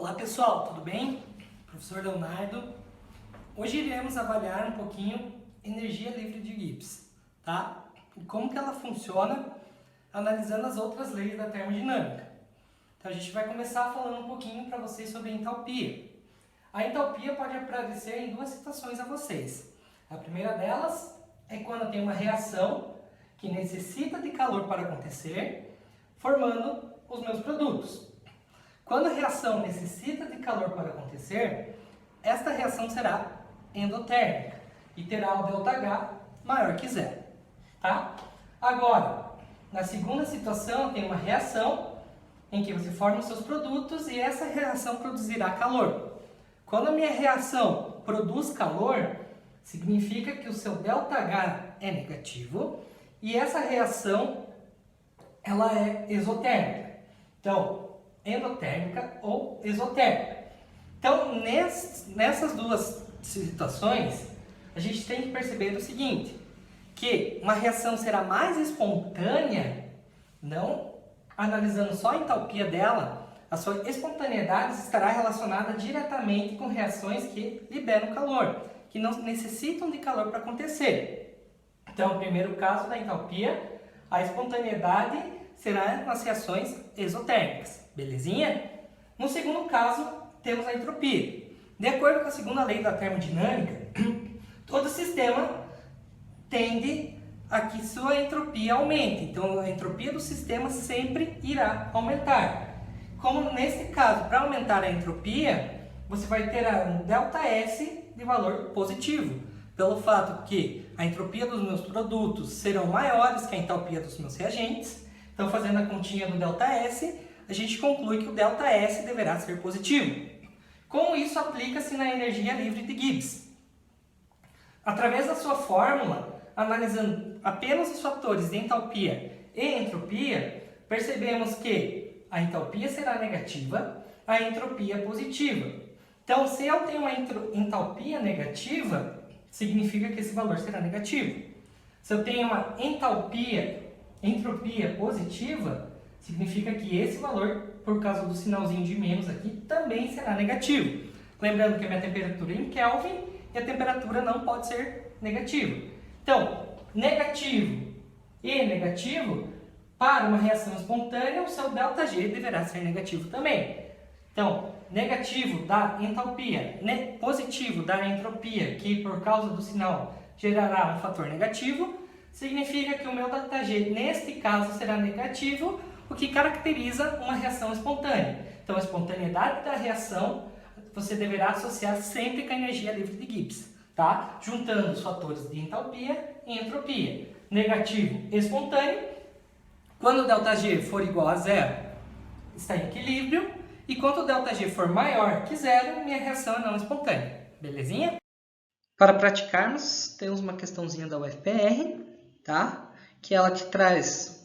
Olá pessoal, tudo bem? Professor Leonardo. Hoje iremos avaliar um pouquinho energia livre de Gibbs, tá? E como que ela funciona, analisando as outras leis da termodinâmica. Então a gente vai começar falando um pouquinho para vocês sobre a entalpia. A entalpia pode aparecer em duas situações a vocês. A primeira delas é quando tem uma reação que necessita de calor para acontecer, formando os meus produtos. Quando a reação necessita de calor para acontecer, esta reação será endotérmica e terá o ΔH maior que zero. Tá? Agora, na segunda situação, tem uma reação em que você forma os seus produtos e essa reação produzirá calor. Quando a minha reação produz calor, significa que o seu ΔH é negativo e essa reação ela é exotérmica. Então, endotérmica ou exotérmica. Então, nessas duas situações, a gente tem que perceber o seguinte, que uma reação será mais espontânea, não analisando só a entalpia dela, a sua espontaneidade estará relacionada diretamente com reações que liberam calor, que não necessitam de calor para acontecer. Então, no primeiro caso da entalpia, a espontaneidade será nas reações exotérmicas, belezinha? No segundo caso, temos a entropia. De acordo com a segunda lei da termodinâmica, todo sistema tende a que sua entropia aumente. Então, a entropia do sistema sempre irá aumentar. Como nesse caso, para aumentar a entropia, você vai ter um ΔS de valor positivo, pelo fato que a entropia dos meus produtos serão maiores que a entalpia dos meus reagentes. Então, fazendo a continha do ΔS, a gente conclui que o ΔS deverá ser positivo. Como isso aplica-se na energia livre de Gibbs? Através da sua fórmula, analisando apenas os fatores de entalpia e entropia, percebemos que a entalpia será negativa, a entropia positiva. Então, se eu tenho uma entalpia negativa, significa que esse valor será negativo. Se eu tenho uma entropia positiva, significa que esse valor, por causa do sinalzinho de menos aqui, também será negativo. Lembrando que a minha temperatura é em Kelvin e a temperatura não pode ser negativa. Então, negativo e negativo, para uma reação espontânea, o seu ΔG deverá ser negativo também. Então, negativo da entalpia, positivo da entropia, que por causa do sinal gerará um fator negativo, significa que o meu ΔG, neste caso, será negativo, o que caracteriza uma reação espontânea. Então, a espontaneidade da reação você deverá associar sempre com a energia livre de Gibbs, tá? Juntando os fatores de entalpia e entropia. Negativo, espontâneo. Quando o ΔG for igual a zero, está em equilíbrio. E quando o ΔG for maior que zero, minha reação é não espontânea. Belezinha? Para praticarmos, temos uma questãozinha da UFPR, tá? Que ela te traz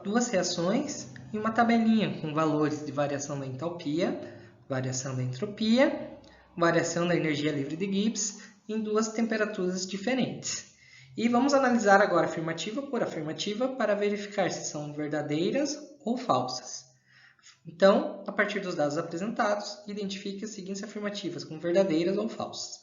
duas reações e uma tabelinha com valores de variação da entalpia, variação da entropia, variação da energia livre de Gibbs em duas temperaturas diferentes. E vamos analisar agora afirmativa por afirmativa para verificar se são verdadeiras ou falsas. Então, a partir dos dados apresentados, identifique as seguintes afirmativas como verdadeiras ou falsas.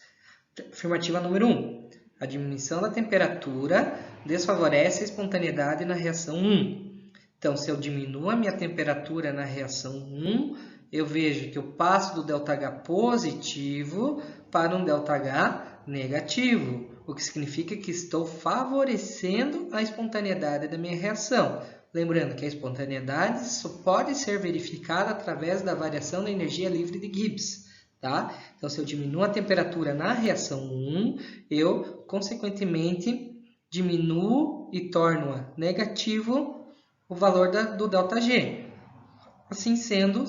Afirmativa número 1. A diminuição da temperatura desfavorece a espontaneidade na reação 1. Então, se eu diminuo a minha temperatura na reação 1, eu vejo que eu passo do ΔH positivo para um ΔH negativo, o que significa que estou favorecendo a espontaneidade da minha reação. Lembrando que a espontaneidade só pode ser verificada através da variação da energia livre de Gibbs. Tá? Então, se eu diminuo a temperatura na reação 1, eu, consequentemente, diminuo e torno negativo o valor do ΔG. Assim sendo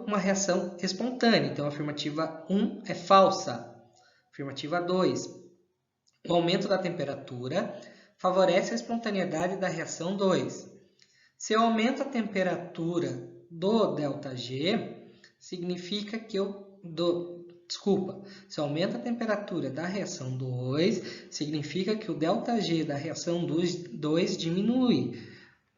uma reação espontânea. Então, a afirmativa 1 é falsa. Afirmativa 2. O aumento da temperatura favorece a espontaneidade da reação 2. Se eu aumento a temperatura do ΔG, significa que se eu aumento a temperatura da reação 2, significa que o ΔG da reação 2 diminui.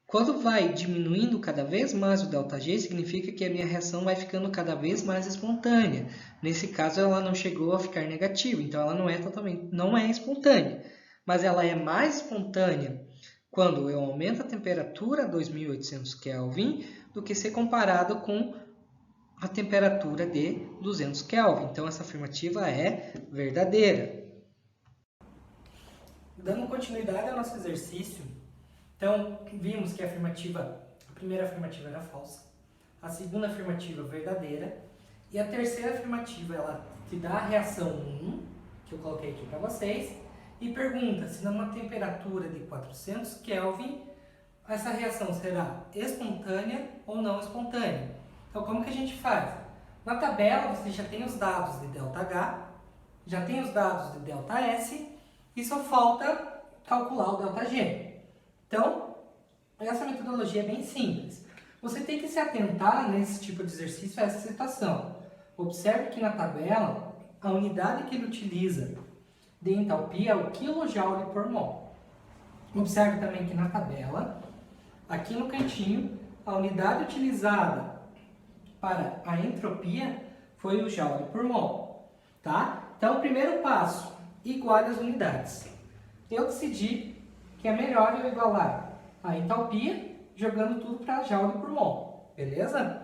Quando vai diminuindo cada vez mais o ΔG, significa que a minha reação vai ficando cada vez mais espontânea. Nesse caso, ela não chegou a ficar negativa, então ela não é espontânea. Mas ela é mais espontânea quando eu aumento a temperatura a 2800 Kelvin do que ser comparado com a temperatura de 200 Kelvin. Então, essa afirmativa é verdadeira. Dando continuidade ao nosso exercício, então, vimos que a primeira afirmativa era falsa, a segunda afirmativa verdadeira, e a terceira afirmativa, ela te dá a reação 1, que eu coloquei aqui para vocês, e pergunta se numa temperatura de 400 Kelvin, essa reação será espontânea ou não espontânea. Então, como que a gente faz? Na tabela, você já tem os dados de ΔH, já tem os dados de ΔS, e só falta calcular o ΔG. Então, essa metodologia é bem simples. Você tem que se atentar nesse tipo de exercício a essa situação. Observe que na tabela, a unidade que ele utiliza de entalpia é o kJ por mol. Observe também que na tabela, aqui no cantinho, a unidade utilizada para a entropia foi o joule por mol. Tá? Então, o primeiro passo, iguale as unidades. Eu decidi que é melhor eu igualar a entalpia jogando tudo para joule por mol, beleza?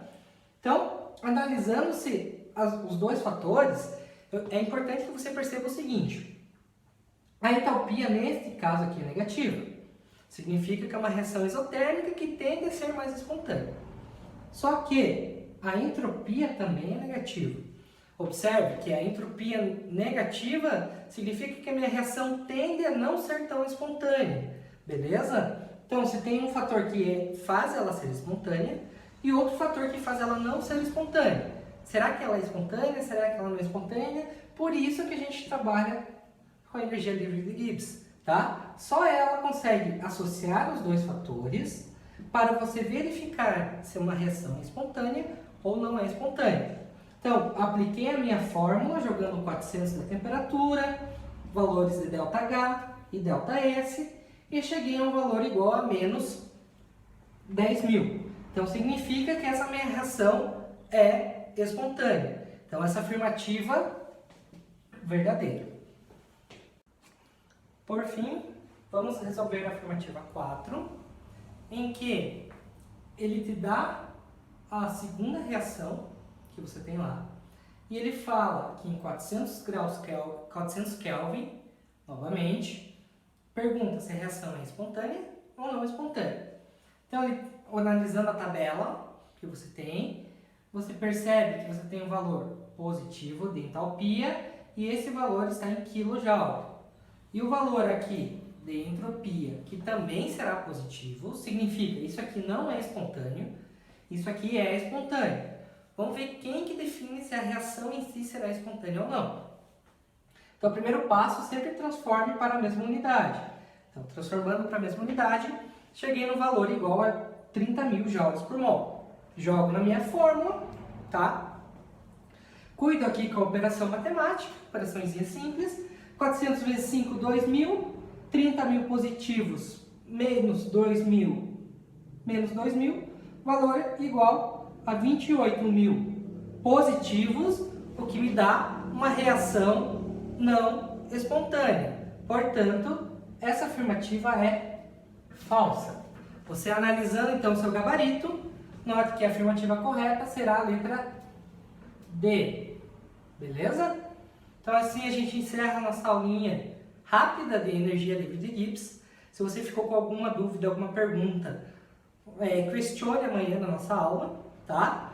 Então, analisando-se os dois fatores, é importante que você perceba o seguinte: a entalpia, neste caso aqui, é negativa. Significa que é uma reação isotérmica que tende a ser mais espontânea. Só que a entropia também é negativa. Observe que a entropia negativa significa que a minha reação tende a não ser tão espontânea, beleza? Então, se tem um fator que faz ela ser espontânea e outro fator que faz ela não ser espontânea. Será que ela é espontânea? Será que ela não é espontânea? Por isso que a gente trabalha com a energia livre de Gibbs, tá? Só ela consegue associar os dois fatores para você verificar se uma reação é espontânea ou não é espontânea. Então, apliquei a minha fórmula jogando 400 da temperatura, valores de ΔH e ΔS, e cheguei a um valor igual a menos 10.000. Então, significa que essa minha reação é espontânea. Então, essa afirmativa verdadeira. Por fim, vamos resolver a afirmativa 4, em que ele te dá a segunda reação que você tem lá, e ele fala que em 400 Kelvin, novamente, pergunta se a reação é espontânea ou não espontânea. Então, analisando a tabela que você tem, você percebe que você tem um valor positivo de entalpia e esse valor está em kJ. E o valor aqui de entropia, que também será positivo, significa que isso aqui não é espontâneo, isso aqui é espontâneo. Vamos ver quem que define se a reação em si será espontânea ou não. Então, o primeiro passo, sempre transforme para a mesma unidade. Então, transformando para a mesma unidade, cheguei no valor igual a 30.000 joules por mol. Jogo na minha fórmula, tá? Cuido aqui com a operação matemática, operaçãozinha simples. 400 vezes 5, 2.000. 30.000 positivos menos 2.000, menos 2.000. Valor igual a 28.000 positivos, o que me dá uma reação não espontânea. Portanto, essa afirmativa é falsa. Você analisando então o seu gabarito, note que a afirmativa correta será a letra D. Beleza? Então assim a gente encerra a nossa aulinha rápida de energia livre de Gibbs. Se você ficou com alguma dúvida, alguma pergunta, questione amanhã na nossa aula, tá?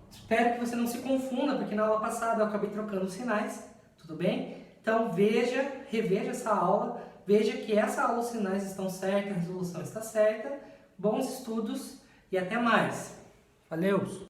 Espero que você não se confunda, porque na aula passada eu acabei trocando os sinais, tudo bem? Então reveja essa aula, veja que essa aula os sinais estão certos, a resolução está certa. Bons estudos e até mais. Valeu!